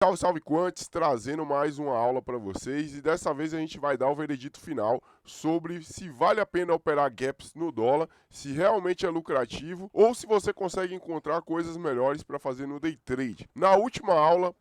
Salve, salve Quantes, trazendo mais uma aula para vocês e dessa vez a gente vai dar o veredito final sobre se vale a pena operar gaps no dólar, se realmente é lucrativo ou se você consegue encontrar coisas melhores para fazer no day trade. Na última aula,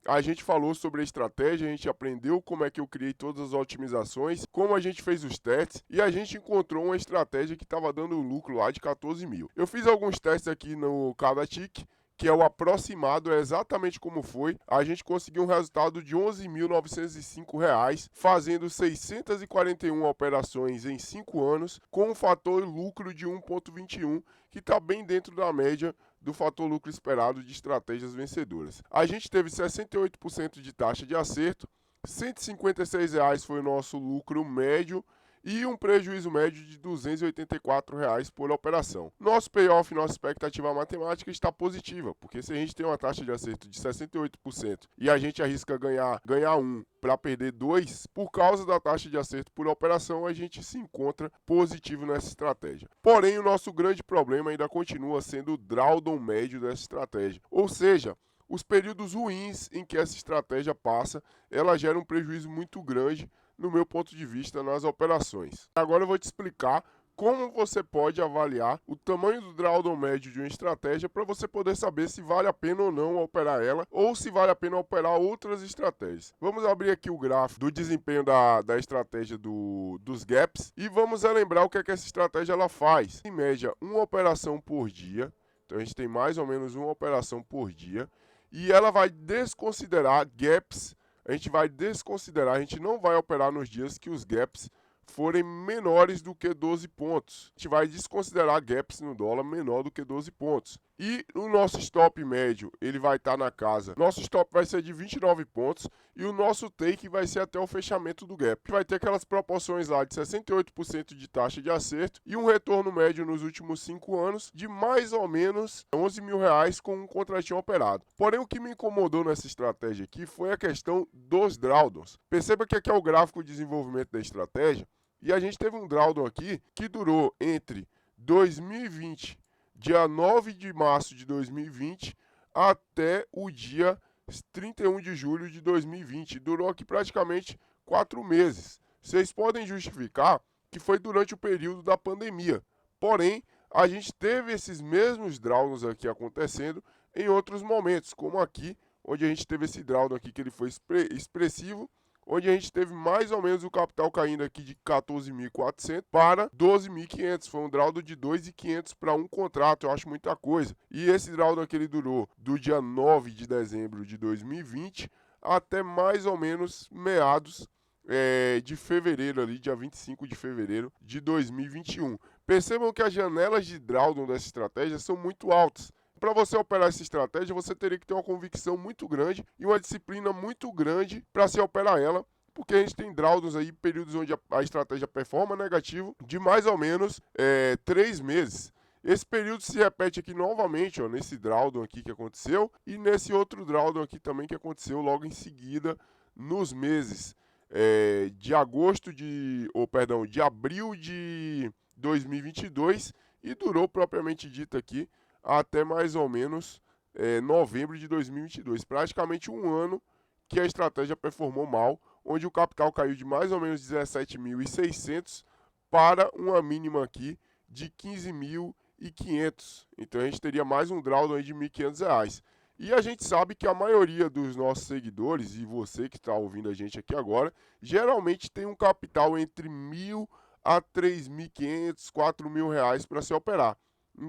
a gente falou sobre a estratégia, a gente aprendeu como é que eu criei todas as otimizações, como a gente fez os testes e a gente encontrou uma estratégia que estava dando lucro lá de 14 mil. Eu fiz alguns testes aqui no Kadatik, que é o aproximado, é exatamente como foi. A gente conseguiu um resultado de R$ 11.905, fazendo 641 operações em 5 anos, com um fator lucro de 1,21, que está bem dentro da média do fator lucro esperado de estratégias vencedoras. A gente teve 68% de taxa de acerto, R$ 156 foi o nosso lucro médio, e um prejuízo médio de R$ 284 por operação. Nosso payoff, nossa expectativa matemática está positiva, porque se a gente tem uma taxa de acerto de 68% e a gente arrisca ganhar 1 para perder 2, por causa da taxa de acerto por operação, a gente se encontra positivo nessa estratégia. Porém, o nosso grande problema ainda continua sendo o drawdown médio dessa estratégia, ou seja, os períodos ruins em que essa estratégia passa, ela gera um prejuízo muito grande no meu ponto de vista nas operações. Agora eu vou te explicar como você pode avaliar o tamanho do drawdown médio de uma estratégia para você poder saber se vale a pena ou não operar ela ou se vale a pena operar outras estratégias. Vamos abrir aqui o gráfico do desempenho da estratégia dos gaps e vamos relembrar o que é que essa estratégia ela faz. Em média, uma operação por dia, então a gente tem mais ou menos uma operação por dia e ela vai desconsiderar gaps. A gente vai desconsiderar, a gente não vai operar nos dias que os gaps forem menores do que 12 pontos. A gente vai desconsiderar gaps no dólar menor do que 12 pontos. E o nosso stop médio, ele vai estar na casa. Nosso stop vai ser de 29 pontos e o nosso take vai ser até o fechamento do gap. Vai ter aquelas proporções lá de 68% de taxa de acerto e um retorno médio nos últimos 5 anos de mais ou menos R$ 11 mil com um contratinho operado. Porém, o que me incomodou nessa estratégia aqui foi a questão dos drawdowns. Perceba que aqui é o gráfico de desenvolvimento da estratégia e a gente teve um drawdown aqui que durou entre 2020, dia 9 de março de 2020, até o dia 31 de julho de 2020. Durou aqui praticamente 4 meses. Vocês podem justificar que foi durante o período da pandemia. Porém, a gente teve esses mesmos drawdowns aqui acontecendo em outros momentos, como aqui, onde a gente teve esse drawdown aqui que ele foi expressivo, onde a gente teve mais ou menos o capital caindo aqui de 14.400 para 12.500. Foi um drawdown de 2.500 para um contrato, eu acho muita coisa. E esse drawdown aqui ele durou do dia 9 de dezembro de 2020 até mais ou menos meados de fevereiro ali, dia 25 de fevereiro de 2021. Percebam que as janelas de drawdown dessa estratégia são muito altas. Para você operar essa estratégia, você teria que ter uma convicção muito grande e uma disciplina muito grande para se operar ela, porque a gente tem drawdowns aí, períodos onde a estratégia performa negativo, de mais ou menos 3 meses. Esse período se repete aqui novamente, ó, nesse drawdown aqui que aconteceu e nesse outro drawdown aqui também que aconteceu logo em seguida, nos meses de abril de 2022 e durou propriamente dito aqui até mais ou menos novembro de 2022. Praticamente um ano que a estratégia performou mal, onde o capital caiu de mais ou menos 17.600 para uma mínima aqui de 15.500. Então a gente teria mais um drawdown aí de R$ 1.500. E a gente sabe que a maioria dos nossos seguidores, e você que está ouvindo a gente aqui agora, geralmente tem um capital entre 1.000 a 3.500, 4.000 reais para se operar.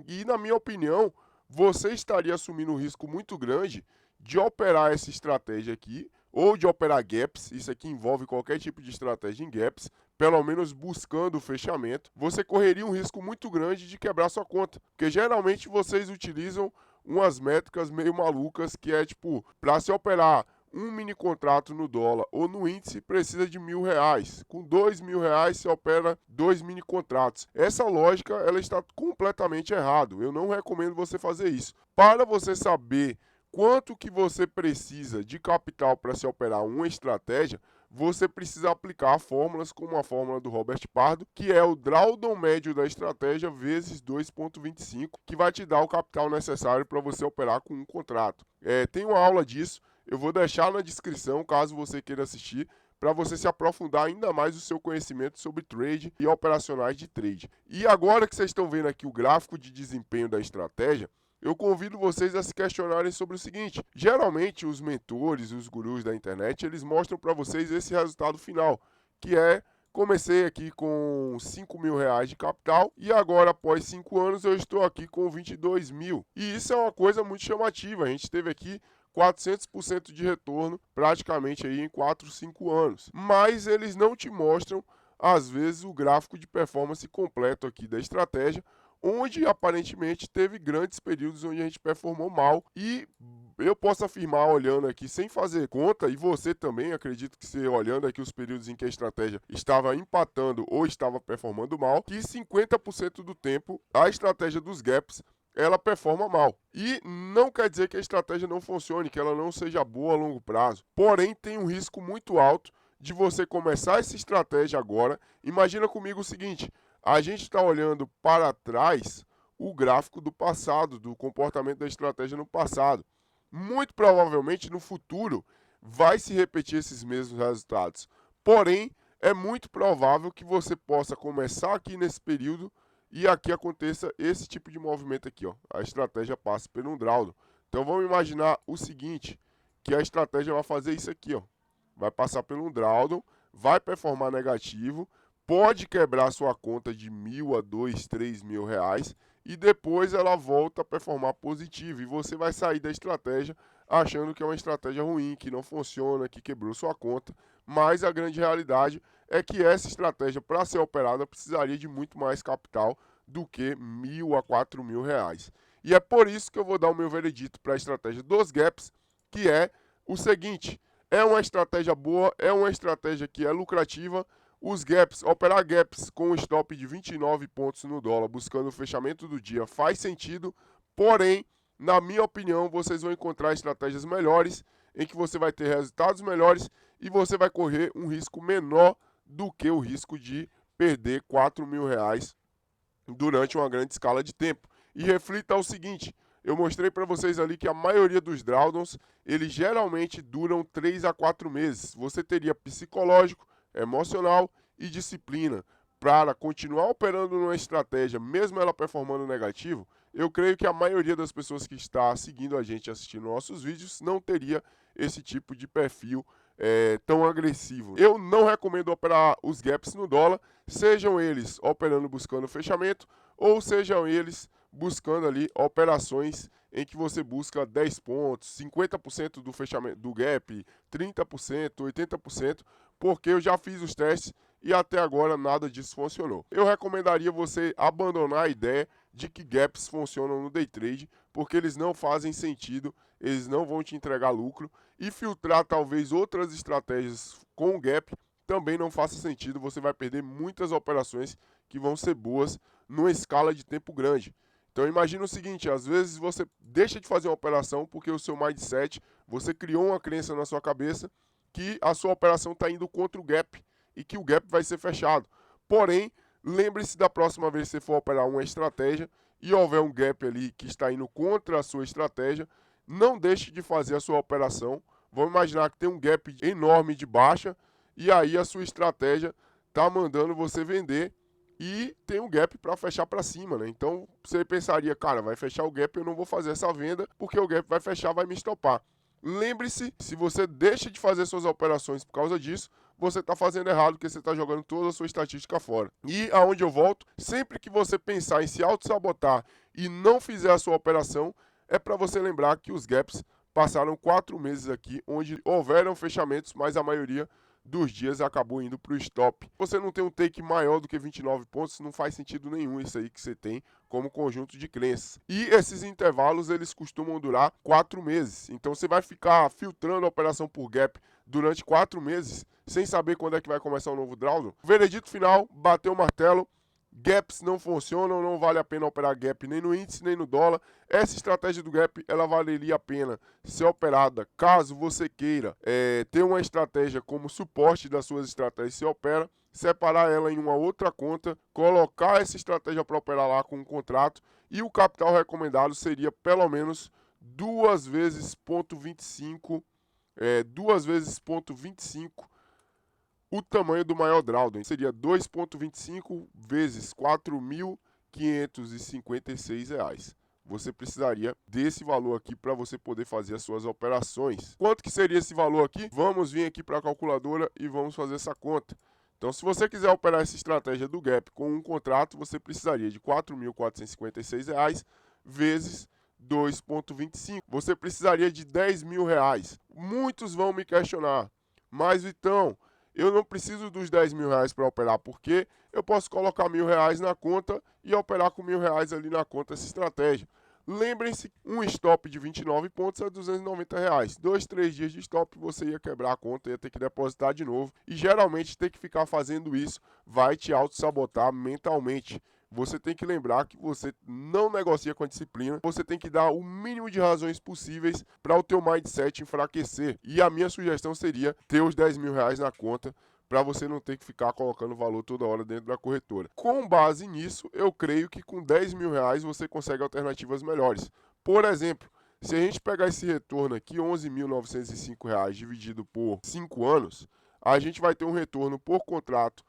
E, na minha opinião, você estaria assumindo um risco muito grande de operar essa estratégia aqui, ou de operar gaps. Isso aqui envolve qualquer tipo de estratégia em gaps, pelo menos buscando o fechamento. Você correria um risco muito grande de quebrar sua conta, porque geralmente vocês utilizam umas métricas meio malucas, que é tipo, para se operar um mini contrato no dólar ou no índice precisa de R$ 1.000. Com R$ 2.000 você opera 2 mini contratos. Essa lógica ela está completamente errada. Eu não recomendo você fazer isso. Para você saber quanto que você precisa de capital para se operar uma estratégia, você precisa aplicar fórmulas como a fórmula do Robert Pardo, que é o drawdown médio da estratégia vezes 2,25, que vai te dar o capital necessário para você operar com um contrato. Tem uma aula disso. eu vou deixar na descrição, caso você queira assistir, para você se aprofundar ainda mais o seu conhecimento sobre trade e operacionais de trade. E agora que vocês estão vendo aqui o gráfico de desempenho da estratégia, eu convido vocês a se questionarem sobre o seguinte: geralmente os mentores, os gurus da internet, eles mostram para vocês esse resultado final, que é: comecei aqui com 5 mil reais de capital e agora, após 5 anos, eu estou aqui com 22 mil. E isso é uma coisa muito chamativa. A gente teve aqui 400% de retorno praticamente aí em 4, 5 anos. Mas eles não te mostram, às vezes, o gráfico de performance completo aqui da estratégia, onde aparentemente teve grandes períodos onde a gente performou mal. E eu posso afirmar, olhando aqui sem fazer conta, e você também, acredito que você olhando aqui os períodos em que a estratégia estava empatando ou estava performando mal, que 50% do tempo a estratégia dos gaps ela performa mal. E não quer dizer que a estratégia não funcione, que ela não seja boa a longo prazo. Porém, tem um risco muito alto de você começar essa estratégia agora. Imagina comigo o seguinte: a gente está olhando para trás o gráfico do passado, do comportamento da estratégia no passado. Muito provavelmente no futuro vai se repetir esses mesmos resultados. Porém, é muito provável que você possa começar aqui nesse período e aqui aconteça esse tipo de movimento aqui, ó. A estratégia passa por um drawdown. Então vamos imaginar o seguinte, que a estratégia vai fazer isso aqui, ó. Vai passar por um drawdown, vai performar negativo, pode quebrar sua conta de 1.000 a 2, 3 mil reais e depois ela volta a performar positivo e você vai sair da estratégia achando que é uma estratégia ruim, que não funciona, que quebrou sua conta, mas a grande realidade é que essa estratégia, para ser operada, precisaria de muito mais capital do que 1.000 a 4 mil reais. E é por isso que eu vou dar o meu veredito para a estratégia dos gaps, que é o seguinte: é uma estratégia boa, é uma estratégia que é lucrativa. Os gaps, operar gaps com um stop de 29 pontos no dólar, buscando o fechamento do dia, faz sentido, porém, na minha opinião, vocês vão encontrar estratégias melhores, em que você vai ter resultados melhores e você vai correr um risco menor do que o risco de perder 4 mil reais durante uma grande escala de tempo. E reflita o seguinte: eu mostrei para vocês ali que a maioria dos drawdowns, eles geralmente duram 3 a 4 meses. Você teria psicológico, emocional e disciplina para continuar operando numa estratégia, mesmo ela performando negativo. Eu creio que a maioria das pessoas que está seguindo a gente, assistindo nossos vídeos, não teria esse tipo de perfil tão agressivo. Eu não recomendo operar os gaps no dólar, sejam eles operando buscando fechamento, ou sejam eles buscando ali operações em que você busca 10 pontos, 50% do fechamento do gap, 30%, 80%, porque eu já fiz os testes e até agora nada disso funcionou. Eu recomendaria você abandonar a ideia de que gaps funcionam no day trade, porque eles não fazem sentido, eles não vão te entregar lucro, e filtrar talvez outras estratégias com gap também não faça sentido, você vai perder muitas operações que vão ser boas numa escala de tempo grande. Então imagina o seguinte: às vezes você deixa de fazer uma operação porque o seu mindset, você criou uma crença na sua cabeça que a sua operação está indo contra o gap e que o gap vai ser fechado. Porém, lembre-se da próxima vez que você for operar uma estratégia e houver um gap ali que está indo contra a sua estratégia, não deixe de fazer a sua operação. Vamos imaginar que tem um gap enorme de baixa e aí a sua estratégia está mandando você vender e tem um gap para fechar para cima, né? Então você pensaria: cara, vai fechar o gap, eu não vou fazer essa venda porque o gap vai fechar, vai me estopar. Lembre-se, se você deixa de fazer suas operações por causa disso, você está fazendo errado, porque você está jogando toda a sua estatística fora. E aonde eu volto, sempre que você pensar em se auto-sabotar e não fizer a sua operação, é para você lembrar que os gaps passaram 4 meses aqui, onde houveram fechamentos, mas a maioria dos dias acabou indo para o stop. Você não tem um take maior do que 29 pontos, não faz sentido nenhum isso aí que você tem como conjunto de crenças. E esses intervalos, eles costumam durar 4 meses. Então você vai ficar filtrando a operação por gap durante 4 meses, sem saber quando é que vai começar um novo drawdown. Veredito final: bateu o martelo. Gaps não funcionam, não vale a pena operar gap nem no índice, nem no dólar. Essa estratégia do gap, ela valeria a pena ser operada caso você queira ter uma estratégia como suporte das suas estratégias. Você opera, separar ela em uma outra conta, colocar essa estratégia para operar lá com um contrato, e o capital recomendado seria pelo menos 2 vezes 0,25 2 vezes 0,25 o tamanho do maior drawdown. Seria 2,25 vezes R$ 4.556. Você precisaria desse valor aqui para você poder fazer as suas operações. Quanto que seria esse valor aqui? Vamos vir aqui para a calculadora e vamos fazer essa conta. Então, se você quiser operar essa estratégia do Gap com um contrato, você precisaria de R$ 4.456 vezes 2,25. Você precisaria de R$ 10.000. Muitos vão me questionar, mas então, eu não preciso dos R$ 10.000 para operar, porque eu posso colocar R$ 1.000 na conta e operar com R$ 1.000 ali na conta essa estratégia. Lembrem-se, um stop de 29 pontos é R$ 290. 2, 3 dias de stop, você ia quebrar a conta, ia ter que depositar de novo. E geralmente ter que ficar fazendo isso vai te auto-sabotar mentalmente. Você tem que lembrar que você não negocia com a disciplina, você tem que dar o mínimo de razões possíveis para o teu mindset enfraquecer. E a minha sugestão seria ter os R$ 10.000 na conta, para você não ter que ficar colocando valor toda hora dentro da corretora. Com base nisso, eu creio que com R$ 10.000 você consegue alternativas melhores. Por exemplo, se a gente pegar esse retorno aqui, R$ 11.905 dividido por 5 anos, a gente vai ter um retorno por contrato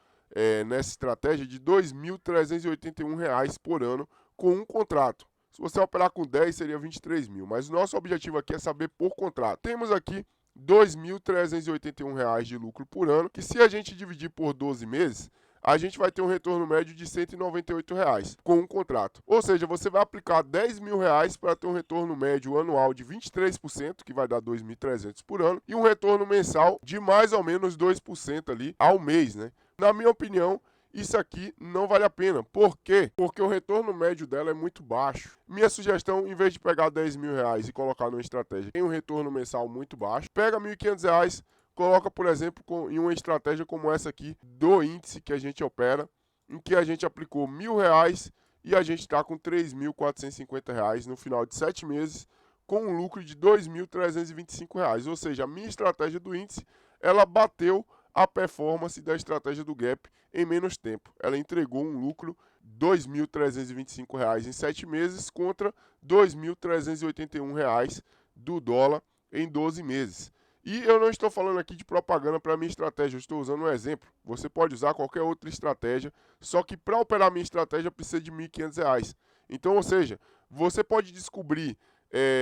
nessa estratégia de R$ 2.381 por ano com um contrato. Se você operar com 10, seria 23 mil. Mas o nosso objetivo aqui é saber por contrato. Temos aqui R$ 2.381 de lucro por ano, que se a gente dividir por 12 meses, a gente vai ter um retorno médio de R$ 198 com um contrato. Ou seja, você vai aplicar R$ 10.000 para ter um retorno médio anual de 23%, que vai dar 2.300 por ano, e um retorno mensal de mais ou menos 2% ali ao mês, né? Na minha opinião, isso aqui não vale a pena. Por quê? Porque o retorno médio dela é muito baixo. Minha sugestão, em vez de pegar R$ 10.000 e colocar numa estratégia tem um retorno mensal muito baixo, pega R$ 1.500, coloca, por exemplo, em uma estratégia como essa aqui, do índice que a gente opera, em que a gente aplicou R$ 1.000 e a gente está com R$ 3.450 no final de 7 meses, com um lucro de R$ 2.325. Ou seja, a minha estratégia do índice, ela bateu a performance da estratégia do Gap em menos tempo. Ela entregou um lucro de R$ 2.325 em 7 meses contra R$ 2.381 do dólar em 12 meses. E eu não estou falando aqui de propaganda para a minha estratégia, eu estou usando um exemplo. Você pode usar qualquer outra estratégia, só que para operar a minha estratégia precisa de R$ 1.500. Então, ou seja, você pode descobrir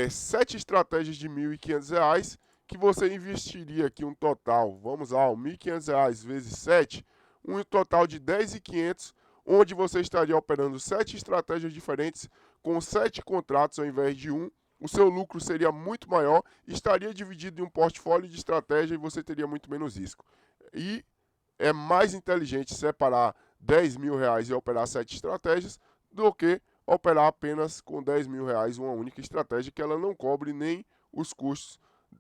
7 estratégias de R$ 1.500 que você investiria aqui um total, vamos lá, R$ 1.500 vezes 7, um total de R$ 10.500, onde você estaria operando 7 estratégias diferentes com 7 contratos ao invés de um. O seu lucro seria muito maior, estaria dividido em um portfólio de estratégia e você teria muito menos risco. E é mais inteligente separar R$ 10.000 e operar 7 estratégias do que operar apenas com R$ 10.000 uma única estratégia que ela não cobre nem os custos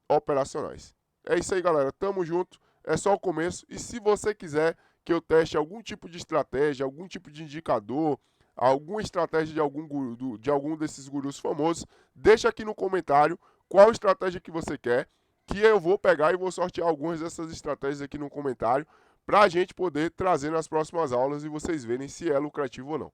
operacionais. É isso aí, galera. Tamo junto. É só o começo. E se você quiser que eu teste algum tipo de estratégia, algum tipo de indicador, alguma estratégia de algum desses gurus famosos, deixa aqui no comentário qual estratégia que você quer, que eu vou pegar e vou sortear algumas dessas estratégias aqui no comentário, para a gente poder trazer nas próximas aulas e vocês verem se é lucrativo ou não.